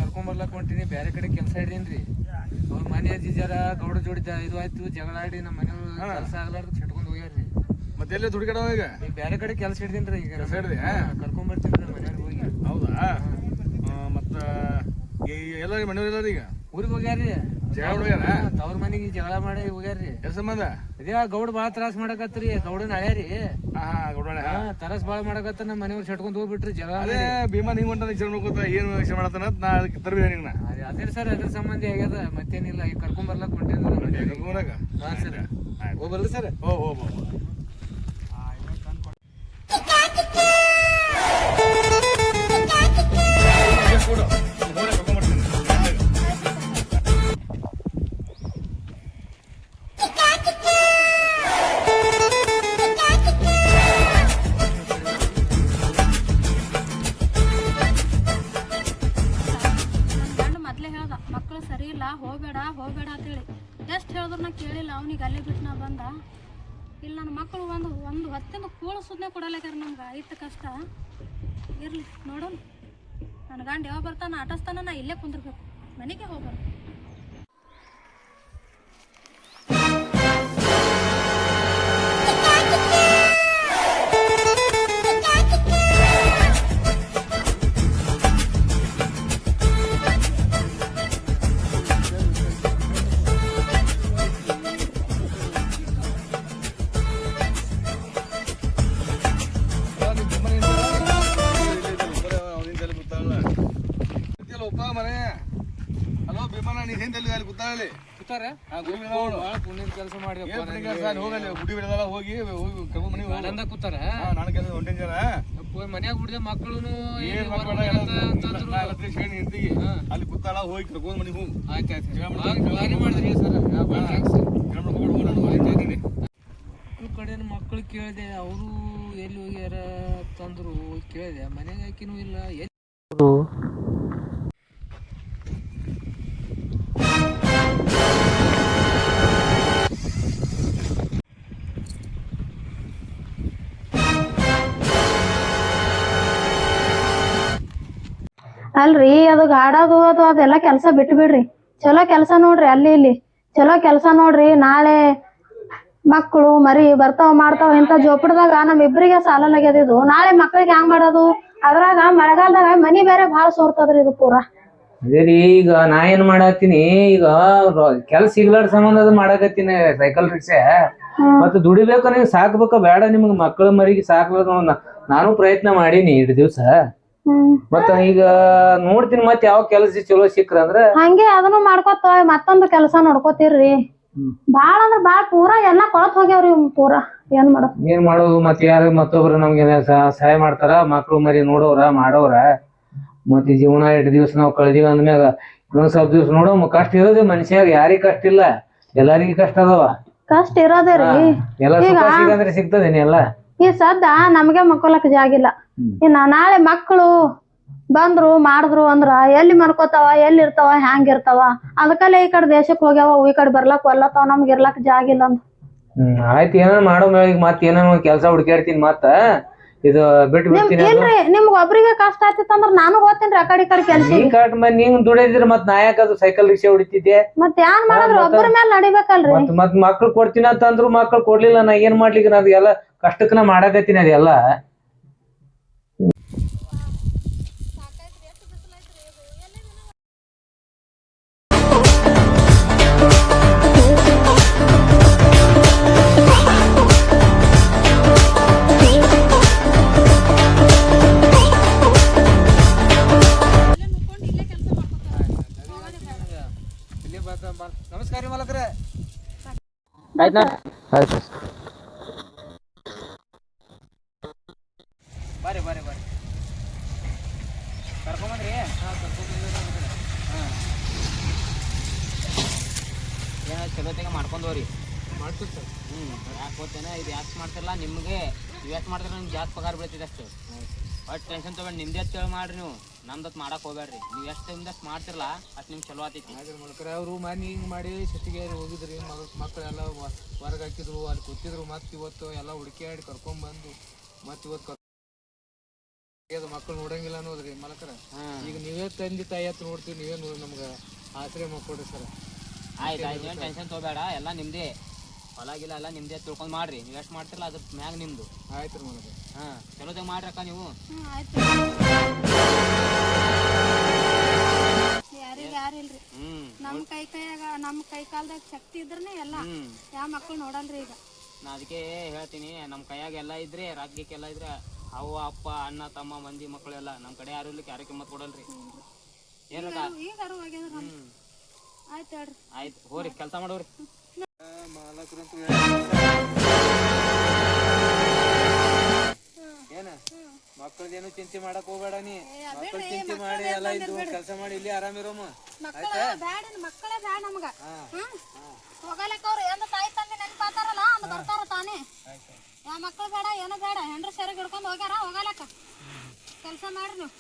ಕರ್ಕೊಂಬರ್ಲಕ್ ಹೊಂಟೀನಿ, ಬೇರೆ ಕಡೆ ಕೆಲಸ ಹಿಡೀನ್ರಿ. ಅವ್ರ ಮನೆ ಅಜ್ಜಿ ಜರ ಗೌಡ ಜೋಡಿ ಇದು ಆಯ್ತು, ಜಗಳ ಆಡಿ ನಮ್ಮ ಮನೆ ಕೆಲಸ ಆಗ್ಲಾರ್ದು ਛಟ್ಕೊಂಡ್ ಹೋಗ್ಯಾರ್ರಿ. ಮತ್ತೆ ಎಲ್ಲೇ ದುಡ್ಡು ಈಗ ಬೇರೆ ಕಡೆ ಕೆಲಸ ಹಿಡ್ದೀನ್ರಿ. ಈಗ ಕರ್ಕೊಂಬರ್ತೀನಿ ಮನೆಯವ್ರಿಗೆ ಹೋಗಿ. ಹೌದಾ? ಮತ್ತ ಎಲ್ಲ ಮನೆಯವ್ರ ಈಗ ಊರಿಗೆ ಹೋಗ್ಯಾರ್ರಿ. ತವ್ರ ಮನೆಗೆ ಜಗಳ ಮಾಡಿ ಹೋಗ್ಯಾರ್ರಿ. ಕೆಲಸ ಸಂಬಂಧ ಇದೇ ಗೌಡ ಬಾಳ ತ್ರಾಸ ಮಾಡಕತ್ರಿ. ಗೌಡನ ಹಳ್ಯಾರಿ ತರಸ್ ಬಾಳ ಮಾಡಕತ್ತ. ನಮ್ಮ ಮನೆಯವ್ರು ಸಟ್ಕೊಂಡ್ ಹೋಗ್ಬಿಟ್ರಿ ಜಗಳ. ಅದೇ ಭೀಮಾ ಹಿಂಗ್ ಹೊಂಟ ವಿಚಾರ ನೋಡ್ಕೋತ ಏನ್ ವಿಷಯ ಮಾಡತ್ತಾನ ನಾ ತರ್ಬಿ ನಿನ್ನ. ಅದೇ ಸರ್, ಅದ್ರ ಸಂಬಂಧ ಆಗ್ಯದ, ಮತ್ತೇನಿಲ್ಲ. ಈಗ ಕರ್ಕೊಂಬರ್ಲಕ್ ಹೊಂಟಿದ್ರಿ. Sir ಹೋಗ್ಬರ್ಲಿ sir. ಹೋಗ್ಬೇಡ ಹೋಗ್ಬೇಡ ಅಂತೇಳಿ ಎಷ್ಟು ಹೇಳಿದ್ರು ನಾ ಕೇಳಿಲ್ಲ. ಅವನಿಗೆ ಅಲ್ಲೇ ಬಿಟ್ಟು ನಾ ಬಂದ. ಇಲ್ಲಿ ನನ್ನ ಮಕ್ಕಳು ಒಂದು ಹೊತ್ತಿಂದ ಕೂಳು ಸುಮ್ಮನೆ ಕೊಡಲಾಗ್ಯಾರ. ನಮ್ಗೆ ಐತೆ ಕಷ್ಟ. ಇರಲಿ ನೋಡೋಣ, ನನ್ನ ಗಂಡ ಯಾವ ಬರ್ತಾನ ಆಟಸ್ತಾನ, ನಾ ಇಲ್ಲೇ ಕುಂದಿರ್ಬೇಕು, ಮನೆಗೆ ಹೋಗ್ಬಾರ್ದು. ಕೆಲಸ ಮಾಡಿ ಮನ್ಯಾಗ ಹುಡ್ದೆ ಮಕ್ಕಳು ಅಲ್ಲಿ ಕೂತಾಳ ಹೋಗಿ ಕರ್ಕೊಂಡ್ ಮನೆಗೆ ಹೋಗಿ. ಆಯ್ತಾಯ್ತು ಮಾಡಿದ್ರಿ ಸರ್. ಕಡೆ ಮಕ್ಕಳು ಕೇಳಿದೆ, ಅವರು ಎಲ್ಲಿ ಹೋಗ್ಯಾರ ತಂದ್ರು. ಕೇಳಿದೆ, ಮನೆಗೆ ಹಾಕಿನೂ ಇಲ್ಲ. ಅಲ್ರಿ ಅದು ಗಾಡದು ಅದೆಲ್ಲ ಕೆಲಸ ಬಿಟ್ಟು ಬಿಡ್ರಿ. ಚಲೋ ಕೆಲಸ ನೋಡ್ರಿ. ಅಲ್ಲಿ ಇಲ್ಲಿ ಚಲೋ ಕೆಲಸ ನೋಡ್ರಿ. ನಾಳೆ ಮಕ್ಕಳು ಮರಿ ಬರ್ತಾವ ಮಾಡ್ತಾವ. ಇಂಥ ಜೋಪಡದಾಗ ನಮ್ಮಿಬ್ರಿಗೆ ಸಾಲಲಾಗ್ಯದ ಇದು. ನಾಳೆ ಮಕ್ಳಿಗೆ ಹ್ಯಾಂಗ್ ಮಾಡೋದು? ಅದ್ರಾಗ ಮಳೆಗಾಲದಾಗ ಮನಿ ಬೇರೆ ಭಾಳ ಸೋರ್ತದ್ರಿ ಇದು ಪೂರಾ. ಅದೇ ರೀ, ಈಗ ನಾ ಏನ್ ಮಾಡತ್ತೀನಿ, ಈಗ ಕೆಲ್ಸ ಸಿಗ್ಲಾರ ಸಂಬಂಧ ಅದು ಮಾಡಕತ್ತೀನಿ. ಸೈಕಲ್ ರಿಕ್ಷಾ ಮತ್ತ ದುಡಿಬೇಕ, ನೀವು ಸಾಕ್ಬೇಕ ಬೇಡ? ನಿಮ್ಗೆ ಮಕ್ಕಳ ಮರಿಗೆ ಸಾಕ್ಬೇಕು. ನಾನು ಪ್ರಯತ್ನ ಮಾಡೀನಿ ಇಷ್ಟು ದಿವ್ಸ. ಮತ್ತ ಈಗ ನೋಡ್ತೀನಿ ಮತ್ ಯಾವ ಕೆಲಸ ಚಲೋ ಸಿಕ್ಕ್ರ ಅಂದ್ರ ಹಂಗೆ ಅದನ್ನು ಮಾಡ್ಕೊತ ಮತ್ತೊಂದು ಕೆಲಸ ನೋಡ್ಕೋತೀರ್ರಿ. ಬಾಳ ಅಂದ್ರ ಬಾಳ ಪೂರಾ ಎಲ್ಲಾ ಕೊಳತ್ ಹೋಗ್ಯಾವ್ರಿ ಪೂರಾ. ಏನ್ ಮಾಡೋದು? ಮತ್ ಯಾರು ಮತ್ತೊಬ್ರು ನಮ್ಗೆ ಸಹಾಯ ಮಾಡ್ತಾರ? ಮಕ್ಳು ಮರಿ ನೋಡೋರ ಮಾಡೋರ. ಮತ್ ಜೀವನ 2 ದಿವ್ಸ ನಾವ್ ಕಳ್ದೀವಿ ಅಂದ್ಮ್ಯಾಗ ಇನ್ನೊಂದ್ ಸ್ವಲ್ಪ ದಿವ್ಸ ನೋಡೋ. ಕಷ್ಟ ಇರೋದು ಮನುಷ್ಯಾಗ, ಯಾರಿಗ ಕಷ್ಟ ಇಲ್ಲ, ಎಲ್ಲಾರಿಗೂ ಕಷ್ಟ ಅದಾವ. ಕಷ್ಟ ಇರೋದೇ ರೀ. ಎಲ್ಲ ಸುಖ ಸಿಗಂದ್ರೆ ಸಿಗ್ತದೇನಿ ಎಲ್ಲ. ಈ ಸದ್ದ ನಮ್ಗೆ ಮಕ್ಕೊಳಕ್ ಜಾಗಿಲ್ಲ. ಇನ್ನ ನಾಳೆ ಮಕ್ಕಳು ಬಂದ್ರು ಮಾಡಿದ್ರು ಅಂದ್ರ ಎಲ್ಲಿ ಮನ್ಕೋತಾವ, ಎಲ್ಲಿ ಇರ್ತಾವ, ಹ್ಯಾಂಗ ಇರ್ತಾವ? ಅದಕ್ಕಲ್ಲೇ ಈ ಕಡೆ ದೇಶಕ್ ಹೋಗ್ಯಾವ, ಈ ಕಡೆ ಬರ್ಲಕ್ ಒಲ್ಲತಾವ, ನಮ್ಗೆ ಇರ್ಲಕ್ ಜಾಗಿಲ್ಲ ಅಂತ. ಆಯ್ತು, ಏನಾರ ಮಾಡೋ ಮೇಳಿಗೆ ಮತ್ ಏನಾರ ಕೆಲ್ಸ ಹುಡ್ಕ್ಯಾಡ್ತೀನಿ. ಮತ್ತ ಇದು ಬಿಟ್ಟು ಬಿಡ್ತೀನಿ. ಇಲ್ರಿ, ನಿಮ್ಗ ಒಬ್ರಿಗೆ ಕಷ್ಟ ಆಯ್ತಿತ್ತಂದ್ರ ನಾನು ಹೋಗ್ತೇನ್ರಿ ಆ ಕಡೆ ಕೆಲ್ಸ. ನೀವ್ ದುಡಿದ್ರ ಮತ್ ನಾಯಕ ಅದು ಸೈಕಲ್ ರಿಕ್ಷಾ ಹೊಡಿತಿದ್ದೆ. ಮತ್ ಯಾನ್ ಮಾಡಿದ್ರು ಒಬ್ಬರ ಮೇಲೆ ನಡಿಬೇಕಲ್ರಿ. ಮತ್ ಮಕ್ಳು ಕೊಡ್ತೀನಿ ಅಂತಂದ್ರು ಮಕ್ಳು ಕೊಡ್ಲಿಲ್ಲ. ನಾ ಏನ್ ಮಾಡ್ಲಿಕ್ಕೆ? ನಾ ಅದೆಲ್ಲ ಕಷ್ಟಕ್ಕ ನಾ ಮಾಡಕತ್ತೀನಿ ಅದೆಲ್ಲ. ನಮಸ್ಕಾರ ರೀ ಮಾಲಕ್ರೆ. ಆಯ್ತಾ? ಆಯ್ತು. ಬರ್ರಿ ಬರ್ರಿ ಬರ್ರಿ, ಕರ್ಕೊಂಬಂದ್ರಿ. ಏನೋ ಚಲೋತೆಗೆ ಮಾಡ್ಕೊಂಡವ್ರಿ. ಮಾಡ್ತೀವಿ ಸರ್. ಯಾಕೆ ಗೊತ್ತೇನ, ಇದು ಯಾಕೆ ಮಾಡ್ತಿರಲ್ಲ ನಿಮಗೆ? ಇವತ್ತು ಮಾಡಿದ್ರೆ ನಿಮ್ಗೆ ಜಾಸ್ತಿ ಪಗಾರ ಬೀಳ್ತಿದೆ ಅಷ್ಟು. ಒಟ್ಟು ಟೆನ್ಷನ್ ತೊಗೊಂಡು ನಿಮ್ದೇ ಅಂತೇಳಿ ಮಾಡ್ರಿ. ನೀವು ನಮ್ದತ್ ಮಾಡಕ್ಕೆ ಹೋಗ್ಬೇಡ್ರಿ. ನೀವು ಎಷ್ಟು ನಿಮ್ದಷ್ಟು ಮಾಡ್ತಿರಲ್ಲ ಅಷ್ಟು ನಿಮ್ಗೆ ಚಲೋ ಆತೈತಿ. ಮಾಡ್ಕರೆ ಅವರು ಮನೆ ಹಿಂಗೆ ಮಾಡಿ ಸಿಟ್ಟಿಗೆ ಹೋಗಿದ್ರಿ. ಮಕ್ಕಳೆಲ್ಲ ಹೊರಗೆ ಹಾಕಿದ್ರು, ಅಲ್ಲಿ ಕೂತಿದ್ರು. ಮತ್ತು ಇವತ್ತು ಎಲ್ಲ ಹುಡುಕಿ ಆಡಿ ಕರ್ಕೊಂಬಂದು ಮತ್ತು ಇವತ್ತು ಅದು ಮಕ್ಕಳು ನೋಡಂಗಿಲ್ಲ ಅನ್ನೋದ್ರಿ ಮಲಕರ. ಈಗ ನೀವೇ ತಂದೆ ತಾಯಿ ಹತ್ರ ನೋಡ್ತೀವಿ, ನೀವೇ ನಮ್ಗೆ ಆಶ್ರಯ ಮಾಡ್ಕೊಡ್ರಿ ಸರ್. ಆಯ್ತು ಆಯ್ತು, ಏನು ಟೆನ್ಷನ್ ತೊಗೋಬೇಡ, ಎಲ್ಲ ನಿಮ್ದೇ ಹೊಲ ಗಿಲ ಎಲ್ಲ ನಿಮ್ದೇ ತಿಳ್ಕೊಂಡು ಮಾಡ್ರಿ. ನೀವು ಎಷ್ಟು ಮಾಡ್ತಿರಲ್ಲ ಅದ್ರ ಮ್ಯಾಗ ನಿಮ್ದು. ಆಯ್ತು ರೀ ಮಲಕ. ಚಲೋದಾಗ ಮಾಡ್ರಕ್ಕ ನೀವು. ಯಾರಿಗ ಯಾರಿಲ್ರಿ. ನಮ್ ಕೈಯಾಗ ನಮ್ ಕೈ ಕಾಲದಾಗ ಶಕ್ತಿ ಇದ್ರನೆ ಎಲ್ಲ. ಯಾವ ಮಕ್ಳು ನೋಡಲ್ರಿ ಈಗ. ನಾ ಅದಕ್ಕೆ ಹೇಳ್ತೀನಿ, ನಮ್ಮ ಕೈಯಾಗ ಎಲ್ಲ ಇದ್ರೆ ರಾಜ್ಯಕ್ಕೆಲ್ಲ ಇದ್ರೆ ಅವ್ವ ಅಪ್ಪ ಅಣ್ಣ ತಮ್ಮ ಮಂದಿ ಮಕ್ಕಳು ಎಲ್ಲ ನಮ್ಮ ಕಡೆ ಯಾರು ಇರ್ಲಿಕ್ಕೆ ಯಾರು ಕಿಮ್ಮತ್ ಕೊಡಲ್ರಿ. ಏನಕ್ಕ? ಆಯ್ತು ಹೇಳ್ರಿ. ಆಯ್ತು ಹೋರಿ ಕೆಲಸ ಮಾಡೋರಿ. ಮಾಲಕರಂತೂ ಏನ ಮಕ್ಕಳದೇನು ಚಿಂತೆ ಮಾಡಕ್ ಹೋಗ್ಬೇಡ ನೀ. ಮಕ್ಕಳ ಚಿಂತೆ ಮಾಡಿ ಎಲ್ಲ ಇದು ಕೆಲಸ ಮಾಡಿ ಇಲ್ಲಿ ಆರಾಮಿರೋಮ. ಮಕ್ಕಳೇ ಬ್ಯಾಡ ನಮಗ. ಹೋಗಲಕ್ಕ ಅವ್ರು ಎಂದ ತಾಯಿ ತಂದೆ ನೆನಪಾತಾರಲ್ಲ ಅಂದ್ ಬರ್ತಾರ ತಾನೇ. ಯಾವ ಮಕ್ಕಳು ಬೇಡ ಏನೋ ಬೇಡ, ಹೆಂಡ್ರ ಸೆರಗ್ ಹಿಡ್ಕೊಂಡ್ ಹೋಗ್ಯಾರ. ಹೋಗಲಕ್ಕ ಕೆಲಸ ಮಾಡ್ರಿ ನೀವು.